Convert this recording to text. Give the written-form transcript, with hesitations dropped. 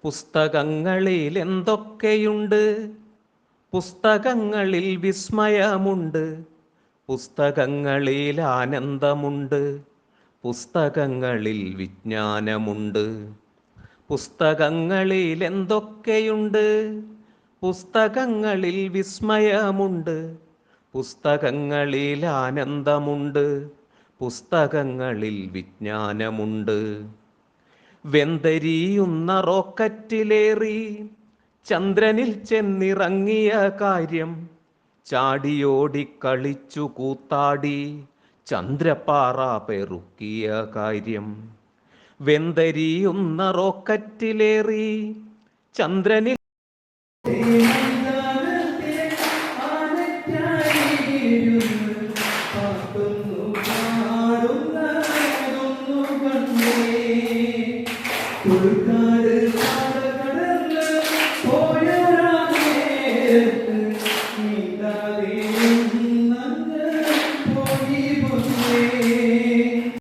പുസ്തകങ്ങളിൽ എന്തൊക്കെയുണ്ട്, പുസ്തകങ്ങളിൽ വിസ്മയമുണ്ട്, പുസ്തകങ്ങളിൽ ആനന്ദമുണ്ട്, പുസ്തകങ്ങളിൽ വിജ്ഞാനമുണ്ട്. പുസ്തകങ്ങളിൽ എന്തൊക്കെയുണ്ട്, പുസ്തകങ്ങളിൽ വിസ്മയമുണ്ട്, പുസ്തകങ്ങളിൽ ആനന്ദമുണ്ട്, പുസ്തകങ്ങളിൽ വിജ്ഞാനമുണ്ട്. വെന്തരിയുന്ന റോക്കറ്റിലേറി ചന്ദ്രനിൽ ചെന്നിറങ്ങിയ കാര്യം, ചാടിയോടി കളിച്ചു കൂത്താടി ചന്ദ്രപ്പാറ പെറുക്കിയ കാര്യം. വെന്തരിയുന്ന റോക്കറ്റിലേറി ചന്ദ്രനിൽ